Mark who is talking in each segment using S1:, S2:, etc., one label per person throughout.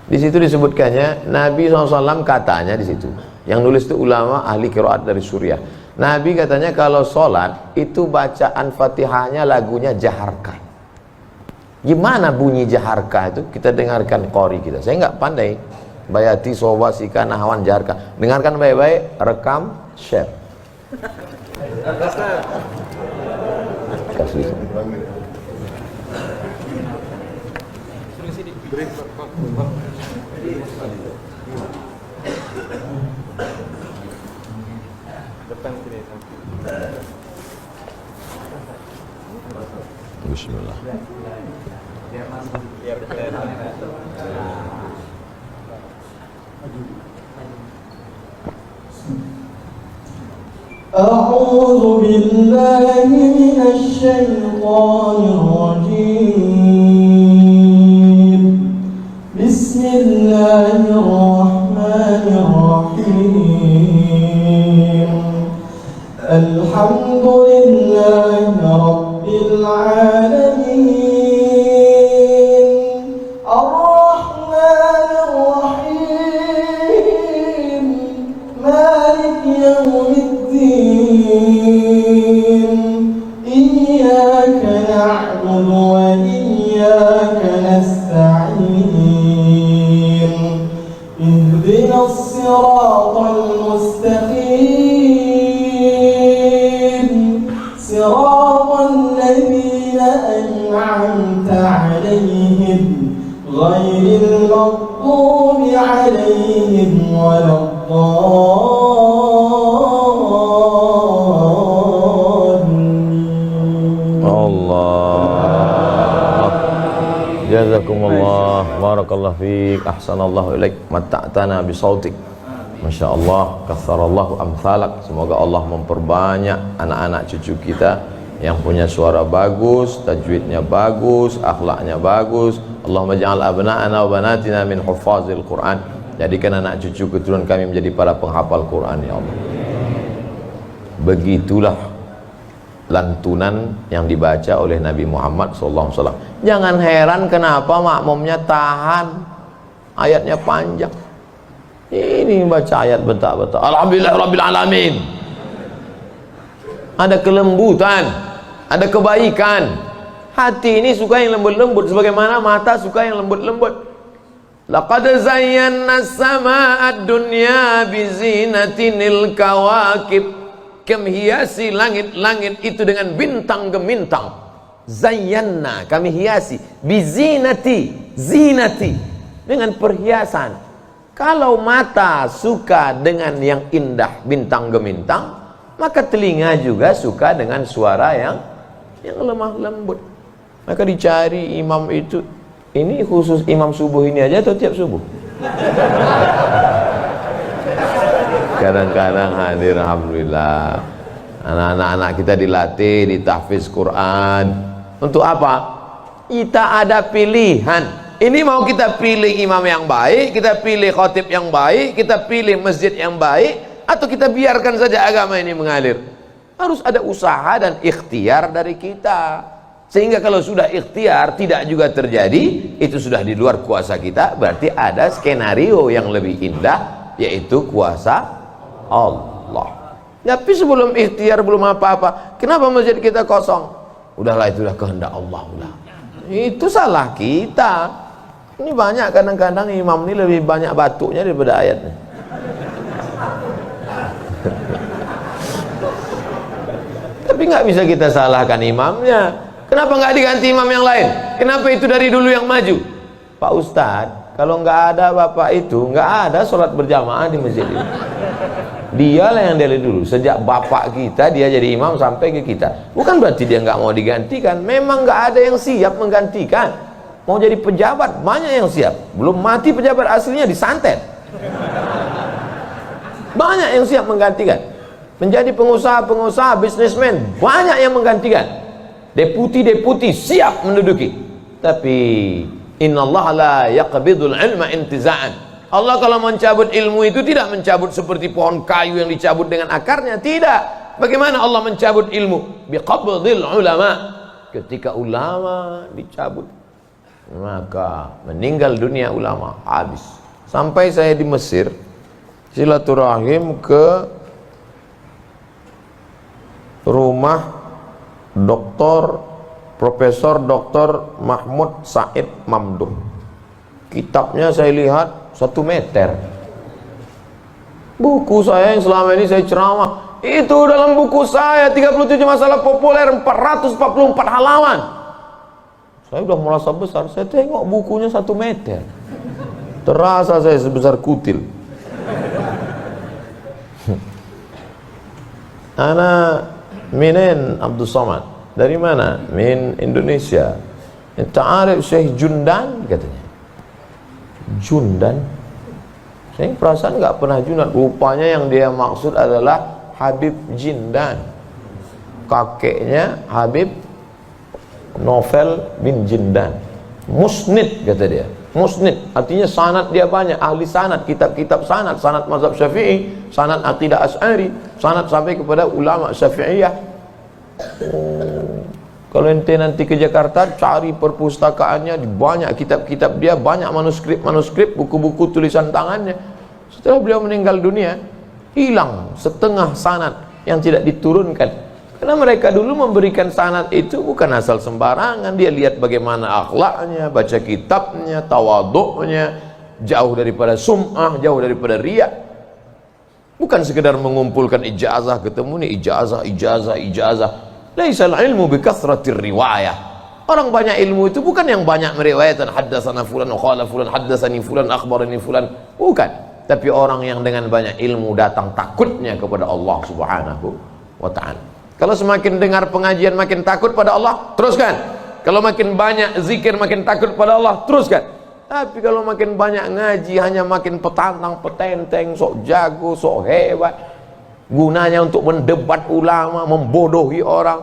S1: Di situ disebutkannya Nabi SAW katanya di situ. Yang nulis itu ulama ahli qiraat dari Suriah. Nabi katanya kalau sholat itu bacaan Fatihahnya lagunya jaharkan. Gimana bunyi jaharka itu? Kita dengarkan qori kita. Saya nggak pandai. Bayati soba sika nahwan jaharka. Dengarkan baik-baik, rekam, share. Kasih. Bismillah.
S2: أعوذ بالله من الشيطان الرجيم. بسم الله الرحمن الرحيم. الحمد لله رب العالمين. الرحمن الرحيم. مالك يوم الدين. إياك نعبد وإياك نستعين. اهدنا الصراط المستقيم. صراط الذين أنعمت عليهم غير المغضوب عليهم ولا الضالين.
S1: Allah. Jazakumullah. Barakallahu fiik. Ahsanallahu ilaik. Matta'tana bisautik. Masya Allah, katharallahu amthalak. Semoga Allah memperbanyak anak-anak cucu kita yang punya suara bagus, tajwidnya bagus, akhlaknya bagus. Allahumma ja'al abna'ana wa banatina min huffazil Quran. Jadikan anak cucu keturunan kami menjadi para penghafal Quran, ya Allah. Begitulah lantunan yang dibaca oleh Nabi Muhammad SAW. Jangan heran kenapa makmumnya tahan, ayatnya panjang. Ini baca ayat bentak-bentak. Alhamdulillah Rabbil Alamin. Ada kelembutan, ada kebaikan. Hati ini suka yang lembut-lembut, sebagaimana mata suka yang lembut-lembut. Laqad zayyana as-samaa'a ad-dunya bizinatinil kawakib. Kami hiasi langit-langit itu dengan bintang gemintang. Zayyana, kami hiasi. Bizinati, zinati, dengan perhiasan. Kalau mata suka dengan yang indah bintang gemintang, maka telinga juga suka dengan suara yang lemah lembut. Maka dicari imam itu. Ini khusus imam subuh ini aja atau tiap subuh? Kadang-kadang hadir, alhamdulillah. Anak-anak kita dilatih, ditahfiz Quran. Untuk apa? Kita ada pilihan. Ini mau kita pilih imam yang baik, kita pilih khatib yang baik, kita pilih masjid yang baik, atau kita biarkan saja agama ini mengalir. Harus ada usaha dan ikhtiar dari kita. Sehingga kalau sudah ikhtiar tidak juga terjadi, itu sudah di luar kuasa kita. Berarti ada skenario yang lebih indah, yaitu kuasa Allah. Tapi sebelum ikhtiar belum apa-apa, kenapa masjid kita kosong? Udahlah, itu sudah kehendak Allah. Udah. Itu salah kita. Ini banyak kadang-kadang imam ini lebih banyak batuknya daripada ayatnya. Tapi nggak bisa kita salahkan imamnya. Kenapa nggak diganti imam yang lain? Kenapa itu dari dulu yang maju? Pak Ustadz, kalau nggak ada bapak itu, nggak ada sholat berjamaah di masjid ini. Dialah yang dari dulu. Sejak bapak kita dia jadi imam sampai ke kita. Bukan berarti dia nggak mau digantikan. Memang nggak ada yang siap menggantikan. Mau jadi pejabat banyak yang siap. Belum mati pejabat aslinya disantet. Banyak yang siap menggantikan. Menjadi pengusaha-pengusaha, bisnismen banyak yang menggantikan. Deputi-deputi siap menduduki. Tapi innallaha la yaqbidul ilma intiza'an. Allah kalau mencabut ilmu itu tidak mencabut seperti pohon kayu yang dicabut dengan akarnya, tidak. Bagaimana Allah mencabut ilmu? Biqabdil ulama. Ketika ulama dicabut, Maka meninggal dunia ulama, habis. Sampai saya di Mesir silaturahim ke rumah Profesor Dr. Mahmud Said Mamduh. Kitabnya saya lihat 1 meter. Buku saya yang selama ini saya ceramah, itu dalam buku saya 37 masalah populer 444 halaman. Saya udah merasa besar, saya tengok bukunya 1 meter. Terasa saya sebesar kutil. Ana minen Abdul Somad. Dari mana? Min Indonesia. Ta'arif Syekh Jundan katanya. Jundan. Saya perasaan nggak pernah Jundan. Rupanya yang dia maksud adalah Habib Jindan. Kakeknya Habib Novel bin Jindan. Musnid kata dia. Musnid artinya sanad dia banyak, ahli sanad, kitab-kitab sanad, sanad mazhab Syafi'i, sanad aqidah Asy'ari, sanad sampai kepada ulama Syafi'iyah. Kalau ente nanti ke Jakarta cari perpustakaannya, banyak kitab-kitab dia, banyak manuskrip, buku-buku tulisan tangannya. Setelah beliau meninggal dunia, hilang setengah sanad yang tidak diturunkan. Karena mereka dulu memberikan sanad itu bukan asal sembarangan. Dia lihat bagaimana akhlaknya, baca kitabnya, tawaduknya, jauh daripada sum'ah, jauh daripada riya. Bukan sekedar mengumpulkan ijazah, ketemu nih ijazah. Laisal ilmu bikathratir riwayah. Orang banyak ilmu itu bukan yang banyak meriwayatkan haddatsana fulan wa qala fulan haddatsani fulan akhbarani fulan, bukan. Tapi orang yang dengan banyak ilmu datang takutnya kepada Allah Subhanahu wa ta'ala. Kalau semakin dengar pengajian makin takut pada Allah, teruskan. Kalau makin banyak zikir makin takut pada Allah, teruskan. Tapi kalau makin banyak ngaji hanya makin petantang, petenteng, sok jago, sok hebat, gunanya untuk mendebat ulama, membodohi orang.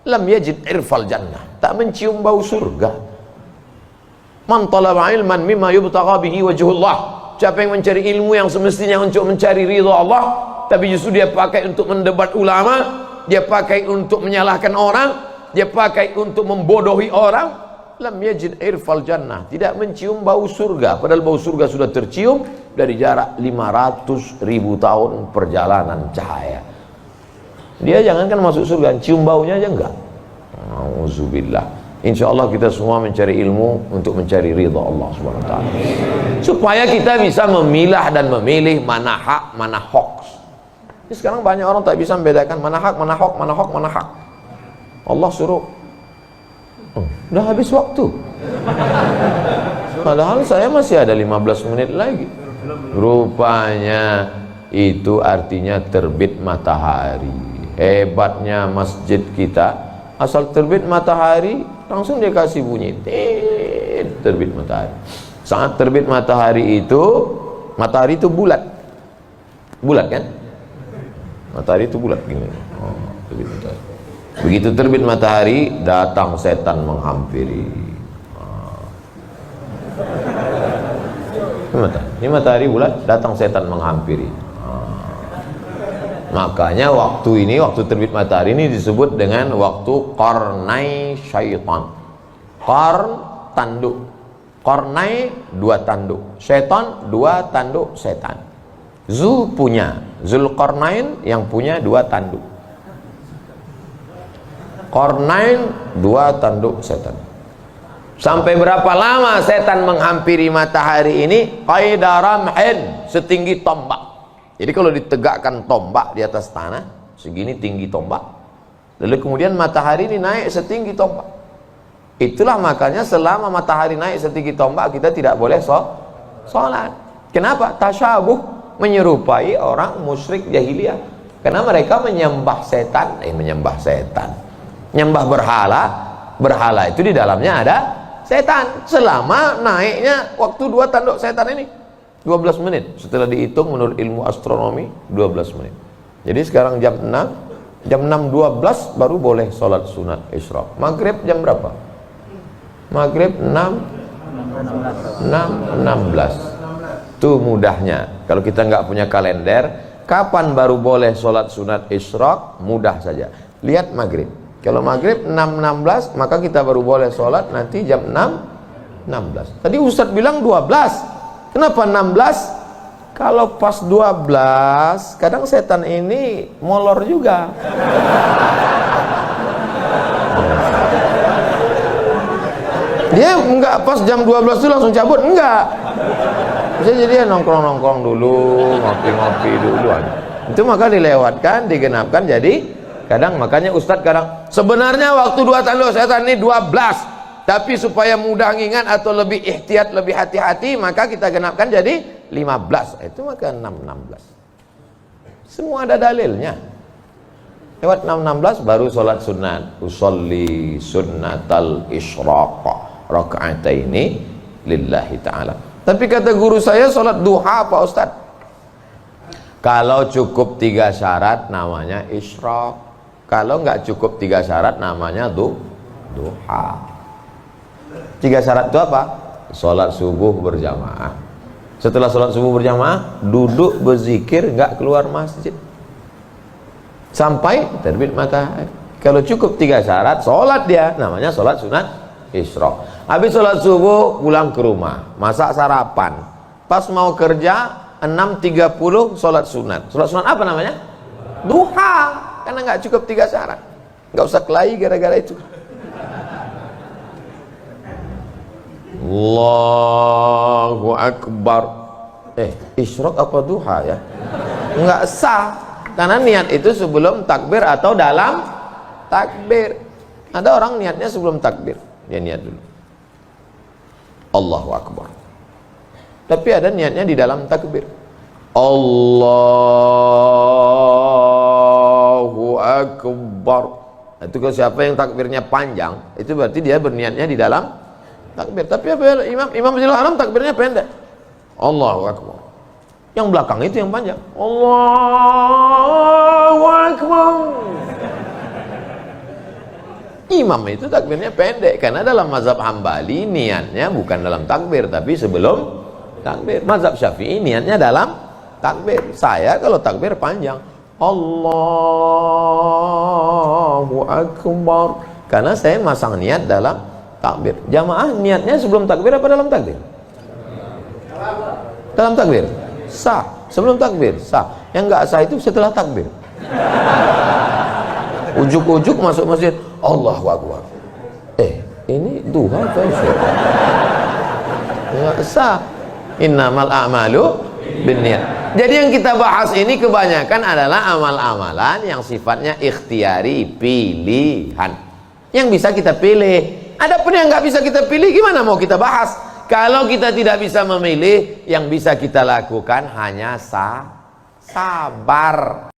S1: Lam yajid irfal jannah, tak mencium bau surga. Man talaba ilman mimma yubtagha bihi wajhullah. Siapa yang mencari ilmu yang semestinya untuk mencari ridha Allah, tapi justru dia pakai untuk mendebat ulama, dia pakai untuk menyalahkan orang, dia pakai untuk membodohi orang, lam yajid irfal jannah, tidak mencium bau surga. Padahal bau surga sudah tercium dari jarak 500.000 tahun perjalanan cahaya. Dia jangankan masuk surga, cium baunya aja enggak. Auzubillah. Insyaallah kita semua mencari ilmu untuk mencari ridha Allah Subhanahu wa taala. Supaya kita bisa memilah dan memilih mana hak, mana hoax. Sekarang banyak orang tak bisa membedakan mana hak, mana hoax, mana hoax, mana hak. Allah suruh, udah habis waktu. Padahal saya masih ada 15 menit lagi. Rupanya itu artinya terbit matahari. Hebatnya masjid kita, asal terbit matahari langsung dia kasih bunyi, terbit matahari. Saat terbit matahari itu bulat. Bulat kan? Matahari itu bulat gini. Oh, terbit matahari. Begitu terbit matahari, datang setan menghampiri. Ini matahari bulat, datang setan menghampiri. Makanya waktu terbit matahari ini disebut dengan waktu qarnai syaitan. Qarn, tanduk. Qarnai, 2 tanduk. Syaitan, 2 tanduk setan. Zulqarnain yang punya 2 tanduk. Qarnain, 2 tanduk setan. Sampai berapa lama setan menghampiri matahari ini? Qaidaramhin, setinggi tombak. Jadi kalau ditegakkan tombak di atas tanah, segini tinggi tombak, lalu kemudian matahari ini naik setinggi tombak. Itulah makanya selama matahari naik setinggi tombak, kita tidak boleh sholat. Kenapa? Tasyabuh, menyerupai orang musyrik jahiliyah. Karena mereka menyembah setan, menyembah berhala itu di dalamnya ada setan. Selama naiknya waktu 2 tanduk setan ini 12 menit, setelah dihitung menurut ilmu astronomi 12 menit. Jadi sekarang jam 6.12 baru boleh sholat sunat isyraq. Maghrib jam berapa? Maghrib 6.16. Tuh mudahnya. Kalau kita nggak punya kalender, kapan baru boleh sholat sunat isyraq? Mudah saja. Lihat maghrib. Kalau maghrib 6.16, maka kita baru boleh sholat nanti jam 6 16. Tadi Ustadz bilang 12. Kenapa 16? Kalau pas 12, kadang setan ini molor juga. Dia enggak pas jam 12 itu langsung cabut, enggak. Bisa jadi dia nongkrong-nongkrong dulu, ngopi-ngopi dulu aja. Itu maka dilewatkan, digenapkan, jadi kadang makanya Ustadz kadang sebenarnya waktu 2 tanda setan ini 12. Tapi supaya mudah ngingat atau lebih ihtiyat, lebih hati-hati, maka kita genapkan jadi 15. Itu maka 6-16. Semua ada dalilnya. Lewat 6-16 baru sholat sunat. Usolli sunnatal isyraqah raka'ataini lillahi ta'ala. Tapi kata guru saya sholat duha Pak Ustadz. Kalau cukup 3 syarat namanya isyraq. Kalau nggak cukup 3 syarat namanya duha. 3 syarat itu apa? Sholat subuh berjamaah. Setelah sholat subuh berjamaah, duduk berzikir, nggak keluar masjid sampai terbit matahari. Kalau cukup 3 syarat, sholat dia, namanya sholat sunat isyraq. Habis sholat subuh, pulang ke rumah, masak sarapan. Pas mau kerja, 6.30 sholat sunat. Sholat sunat apa namanya? Duha. Karena nggak cukup 3 syarat. Nggak usah kelahi gara-gara itu. Allahu Akbar. Isyraq apa duha ya? Enggak sah. Karena niat itu sebelum takbir atau dalam takbir. Ada orang niatnya sebelum takbir. Dia niat dulu Allahu Akbar. Tapi ada niatnya di dalam takbir. Allahu Akbar. Itu kalau siapa yang takbirnya panjang, itu berarti dia berniatnya di dalam takbir. Tapi apa Imam Masjidil Haram takbirnya pendek. Allahu Akbar. Yang belakang itu yang panjang. Allahu Akbar. Imam itu takbirnya pendek karena dalam mazhab Hambali niatnya bukan dalam takbir tapi sebelum takbir. Mazhab Syafi'i niatnya dalam takbir. Saya kalau takbir panjang. Allahu Akbar. Karena saya masang niat dalam takbir. Jamaah niatnya sebelum takbir apa dalam takbir? Dalam takbir. Sah. Sebelum takbir sah. Yang enggak sah itu setelah takbir. Ujuk-ujuk masuk masjid, Allahu Akbar. Ini duha atau isyraq? Enggak sah. Innamal a'malu binniyat. Jadi yang kita bahas ini kebanyakan adalah amal-amalan yang sifatnya ikhtiari, pilihan. Yang bisa kita pilih. Adapun yang nggak bisa kita pilih, gimana mau kita bahas? Kalau kita tidak bisa memilih, yang bisa kita lakukan hanya sabar.